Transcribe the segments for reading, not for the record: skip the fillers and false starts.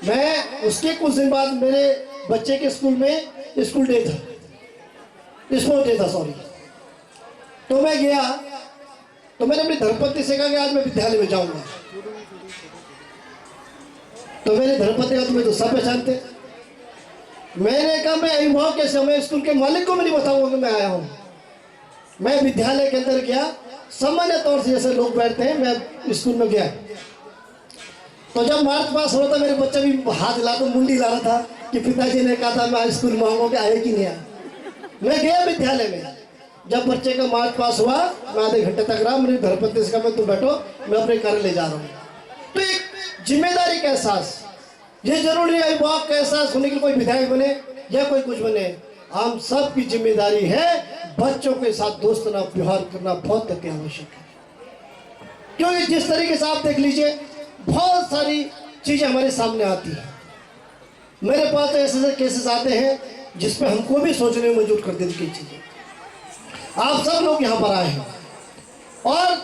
मैं उसके कुछ दिन बाद मेरे बच्चे के स्कूल में स्कूल डे था, स्पोर्ट्स डे था सॉरी। तो मैं गया, तो मैंने अपनी धर्मपत्नी से कहा कि आज मैं विद्यालय में जाऊंगा। तो मेरे धर्मपत्नी का तुम्हें तो सब पहचानते। मैंने कहा मैं अभिभावक कैसे, मैं स्कूल के मालिक को मैं नहीं बताऊंगा कि मैं आया हूं। मैं विद्यालय के अंदर गया, सामान्य तौर से जैसे लोग बैठते हैं, मैं स्कूल में गया। तो जब मार्च पास हो रहा था, मेरे बच्चा भी हाथ हिला तो मुंडी ला रहा था कि पिताजी ने कहा था मैं आज स्कूल में आऊंगा, कि आए कि नहीं आया। मैं गया विद्यालय में, जब बच्चे का मार्च पास हुआ, मैं आधे घंटे तक रहा। मेरी धर्मपत्नी से कहा मैं तुम बैठो, मैं अपने कार्यालय जा रहा हूँ। तो एक जिम्मेदारी का एहसास, ये जरूरी है अभिभावक का एहसास होने के लिए कोई विधायक बने या कोई कुछ बने, हम सब की जिम्मेदारी है बच्चों के साथ दोस्ताना व्यवहार करना बहुत अति आवश्यक है। क्योंकि जिस तरीके से आप देख लीजिए, बहुत सारी चीजें हमारे सामने आती है। मेरे पास तो ऐसे केसेस आते हैं जिसमें हमको भी सोचने में मजबूर कर देती चीजें। आप सब लोग यहाँ पर आए हैं और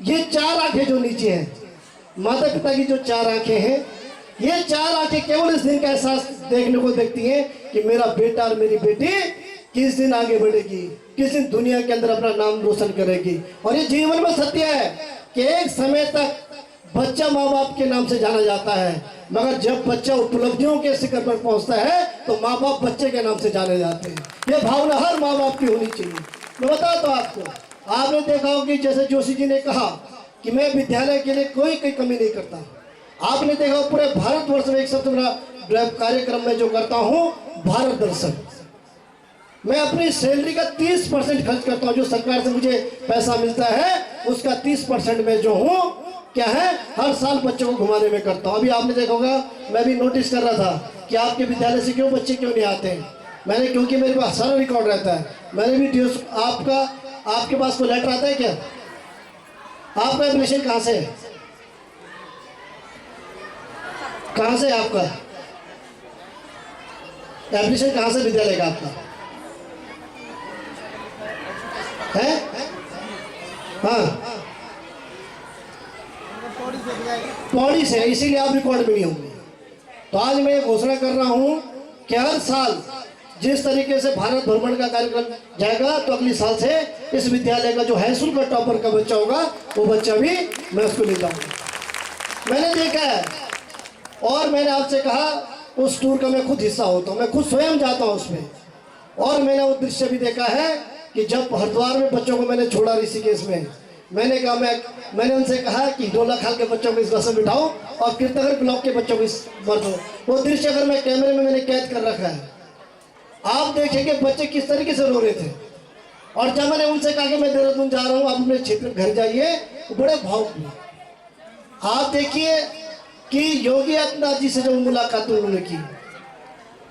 ये चार आंखें जो नीचे हैं, माता पिता की जो चार आंखें हैं, ये चार आंखें केवल इस दिन का एहसास देखने को देखती हैं कि मेरा बेटा और मेरी बेटी किस दिन आगे बढ़ेगी, किस दिन दुनिया के अंदर अपना नाम रोशन करेगी। और ये जीवन में सत्य है कि एक समय तक बच्चा माँ बाप के नाम से जाना जाता है, मगर जब बच्चा उपलब्धियों के शिखर पर पहुंचता है तो माँ बाप बच्चे के नाम से जाने जाते हैं। ये भावना हर माँ बाप की होनी चाहिए। मैं बताता हूँ आपको, आपने देखा होगा कि जैसे जोशी जी ने कहा कि मैं विद्यालय के लिए कोई कमी नहीं करता। आपने देखा पूरे भारतवर्ष में एक सबसे बड़ा कार्यक्रम में जो करता हूँ, भारत दर्शन। मैं अपनी सैलरी का 30% खर्च करता हूँ। जो सरकार से मुझे पैसा मिलता है उसका 30% में जो हूँ क्या है, हर साल बच्चों को घुमाने में करता हूँ। अभी आपने देखा होगा, मैं भी नोटिस कर रहा था कि आपके विद्यालय से क्यों बच्चे क्यों नहीं आते हैं। मैंने, क्योंकि मेरे पास सारा रिकॉर्ड रहता है, मैंने भी आपके पास कोई लेटर आता है क्या? आपका एप्लीकेशन कहाँ से है, कहाँ से आपका एप्लीकेशन, कहाँ से विद्यालय का आपका है? हाँ, पौड़ी से, इसीलिए आप रिकॉर्ड में नहीं होंगे। तो आज मैं ये घोषणा कर रहा हूं कि हर साल जिस तरीके से भारत भ्रमण का कार्यक्रम जाएगा, तो अगली साल से इस विद्यालय का जो हाई स्कूल का टॉपर का बच्चा होगा, वो बच्चा भी मैं उसको ले जाऊंगा। मैंने देखा है और मैंने आपसे कहा, उस टूर का मैं खुद हिस्सा होता हूँ, मैं खुद स्वयं जाता हूँ उसमें। और मैंने वो दृश्य भी देखा है कि जब हरिद्वार में बच्चों को मैंने छोड़ा ऋषिकेश में, मैंने कहा मैंने उनसे कहा कि डोला खाल के बच्चों को इस बस में बिठाओ और कीर्तनगर ब्लॉक के बच्चों को इस बस में। वो दृश्य अगर मैं कैमरे में मैंने कैद कर रखा है, आप देखेंगे बच्चे किस तरीके से रो रहे थे। और जब मैंने उनसे कहा कि मैं देहरादून जा रहा हूँ, आप अपने क्षेत्र में घर जाइए, तो बड़े भावुक हुए। आप देखिए कि योगी आदित्यनाथ जी से जब मुलाकात उन्होंने की,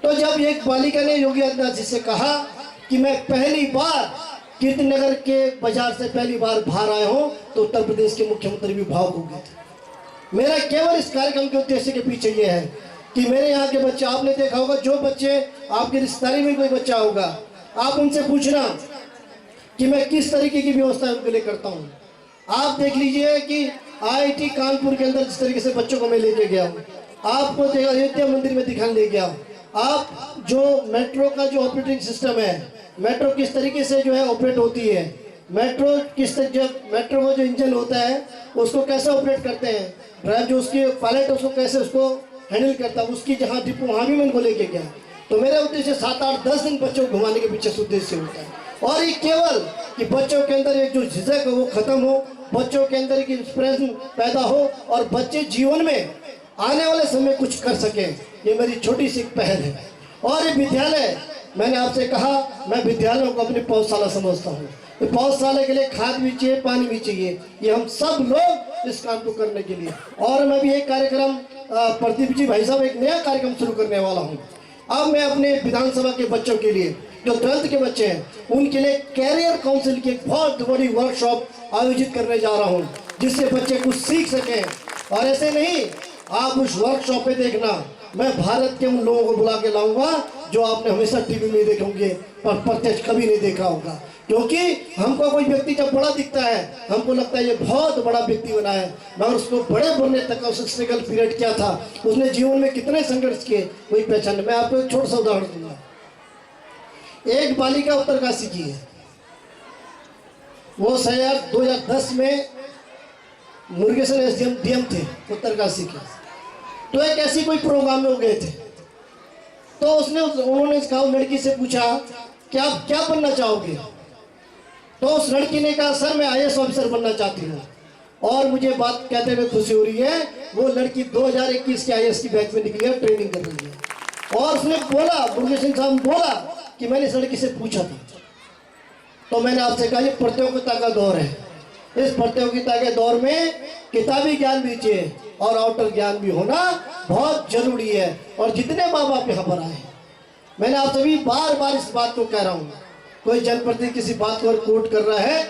तो जब एक बालिका ने योगी आदित्यनाथ जी से कहा कि मैं पहली बार कीर्तनगर के बाजार से पहली बार बाहर आया हूं, तो उत्तर प्रदेश के मुख्यमंत्री भी भावुक हो गए थे। मेरा केवल इस कार्यक्रम के उद्देश्य के पीछे ये है कि मेरे यहाँ के बच्चे, आपने देखा होगा, जो बच्चे आपकी रिश्तेदारी में कोई बच्चा होगा, आप उनसे पूछना कि मैं किस तरीके की व्यवस्था उनके लिए करता हूँ। आप देख लीजिए कि IIT कानपुर के अंदर जिस तरीके से बच्चों को मैं लेके गया हूँ, आपको अयोध्या मंदिर में दिखाने ले गया हूँ। आप जो मेट्रो का जो ऑपरेटिंग सिस्टम है, मेट्रो किस तरीके से जो है ऑपरेट होती है, मेट्रो किस मेट्रो का जो इंजन होता है उसको कैसे ऑपरेट करते हैं, ड्राइव जो उसकी पायलट उसको कैसे उसको हैंडल करता है, उसकी जहाँ डिपो वहाँ भी मैं उनको लेके गया। तो मेरा उद्देश्य 7, 8, 10 दिन बच्चों को घुमाने के पीछे उद्देश्य होता है। और ये केवल कि बच्चों के अंदर एक जो झिझक है वो खत्म हो, बच्चों के अंदर एक इंस्पिरेशन पैदा हो और बच्चे जीवन में आने वाले समय कुछ कर सके, ये मेरी छोटी सी पहल है। और ये विद्यालय, मैंने आपसे कहा, मैं विद्यालयों को अपनी पौधशाला समझता हूँ। तो पौधशाला के लिए खाद भी चाहिए, पानी भी चाहिए, ये हम सब लोग इस काम को करने के लिए। और मैं भी एक कार्यक्रम, प्रदीप जी भाई साहब, एक नया कार्यक्रम शुरू करने वाला हूँ। अब मैं अपने विधानसभा के बच्चों के लिए, जो 12th के बच्चे हैं, उनके लिए कैरियर काउंसिल की एक बहुत बड़ी वर्कशॉप आयोजित करने जा रहा हूँ, जिससे बच्चे कुछ सीख सकें। और ऐसे नहीं, आप उस वर्कशॉप पे देखना, मैं भारत के उन लोगों को बुला के लाऊंगा जो आपने हमेशा टीवी में देखे होंगे पर प्रत्यक्ष कभी नहीं देखा होगा। क्योंकि हमको कोई व्यक्ति जब बड़ा दिखता है हमको लगता है ये बहुत बड़ा व्यक्ति बना है, मगर उसको बड़े बनने तक का स्ट्रगल पीरियड क्या था, उसने जीवन में कितने संघर्ष किए वही पहचान। मैं आपको एक छोटा सा उदाहरण दूंगा। एक बालिका उत्तरकाशी की है, वो शायद 2010 में मुर्गेसन एसडीएम डीएम थे उत्तरकाशी के। तो एक ऐसी कोई प्रोग्राम में वो गए थे, तो उन्होंने इस गाँव लड़की से पूछा कि आप क्या बनना चाहोगे। तो उस लड़की ने कहा सर मैं IAS ऑफिसर बनना चाहती हूँ। और मुझे बात कहते हुए खुशी हो रही है, वो लड़की 2021 के IAS की बैच में निकली है, ट्रेनिंग कर रही है। और उसने बोला, मुर्गेसन साहब बोला कि मैंने इस लड़की से पूछा था, तो मैंने आपसे कहा ये प्रतियोगिता का दौर है, इस प्रतियोगिता के दौर में किताबी ज्ञान भी चाहिए और आउटर ज्ञान भी होना बहुत जरूरी है। और जितने माँ बाप यहाँ पर आए, मैंने आप सभी बार बार इस बात को कह रहा हूँ, कोई जनप्रतिनिधि किसी बात को कोट कर रहा है,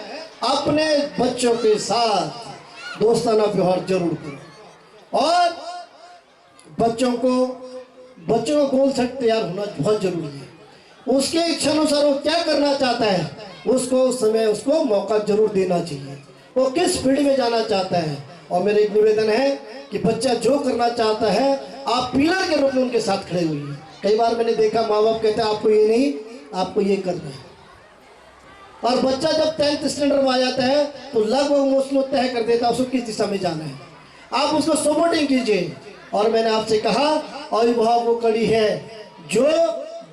अपने बच्चों के साथ दोस्ताना व्यवहार जरूर करो। और बच्चों को गोल सेट तैयार होना बहुत जरूरी है। उसके इच्छानुसार वो क्या करना चाहता है, उसको उस समय उसको मौका जरूर देना चाहिए, वो किस फील्ड में जाना चाहता है। और मेरा एक निवेदन है कि बच्चा जो करना चाहता है आप पिलर के रूप में उनके साथ खड़े हुए। कई बार मैंने देखा माँ बाप कहते हैं आपको ये नहीं, आपको ये करना है। और बच्चा जब 10th स्टैंडर्ड में आ जाता है तो लगभग उसको तय कर देता है उसको किस दिशा में जाना है। आप उसको सपोर्टिंग कीजिए। और मैंने आपसे कहा अभिभावक वो कड़ी है जो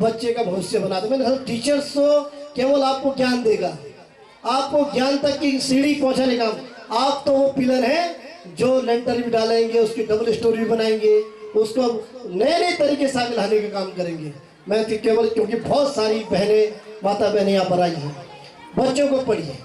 बच्चे का भविष्य बनाता है। मैंने कहा टीचर्स तो केवल आपको ज्ञान देगा, आपको ज्ञान तक की सीढ़ी पहुंचाने का, आप तो वो पिलर हैं जो लेंटर भी डालेंगे, उसकी डबल स्टोरी भी बनाएंगे, उसको नए नए तरीके से आगे लाने का काम करेंगे। मैं केवल, क्योंकि बहुत सारी बहनें माता बहनें यहाँ पर आई हैं, बच्चों को पढ़िए।